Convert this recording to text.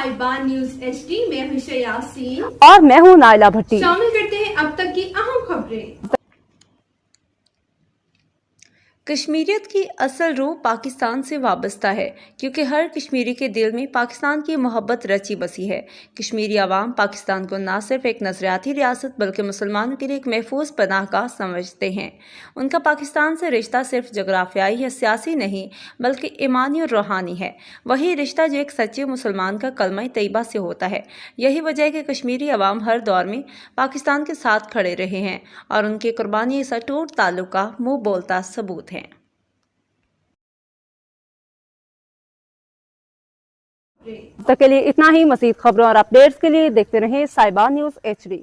साहिबान news HD में हूं यासीन और मैं हूं नाइला भट्टी। शामिल करते हैं अब तक की अहम खबरें। कश्मीरियत की असल रूह पाकिस्तान से वाबस्ता है, क्योंकि हर कश्मीरी के दिल में पाकिस्तान की मोहब्बत रची बसी है। कश्मीरी अवाम पाकिस्तान को न सिर्फ एक नज़रियाती रियासत बल्कि मुसलमानों के लिए एक महफूज पनाहगाह समझते हैं। उनका पाकिस्तान से रिश्ता सिर्फ जोग्राफियाई या सियासी नहीं बल्कि ईमानी और रूहानी है। वही रिश्ता जो एक सच्चे मुसलमान का कलमा तैयबा से होता है। यही वजह है कि कश्मीरी अवाम हर दौर में पाकिस्तान के साथ खड़े रहे हैं और उनकी कुर्बानी इस अटूट ताल्लुक का मुँह बोलता सबूत है। तक के लिए इतना ही। मज़ीद खबरों और अपडेट्स के लिए देखते रहें साहिबान न्यूज़ HD।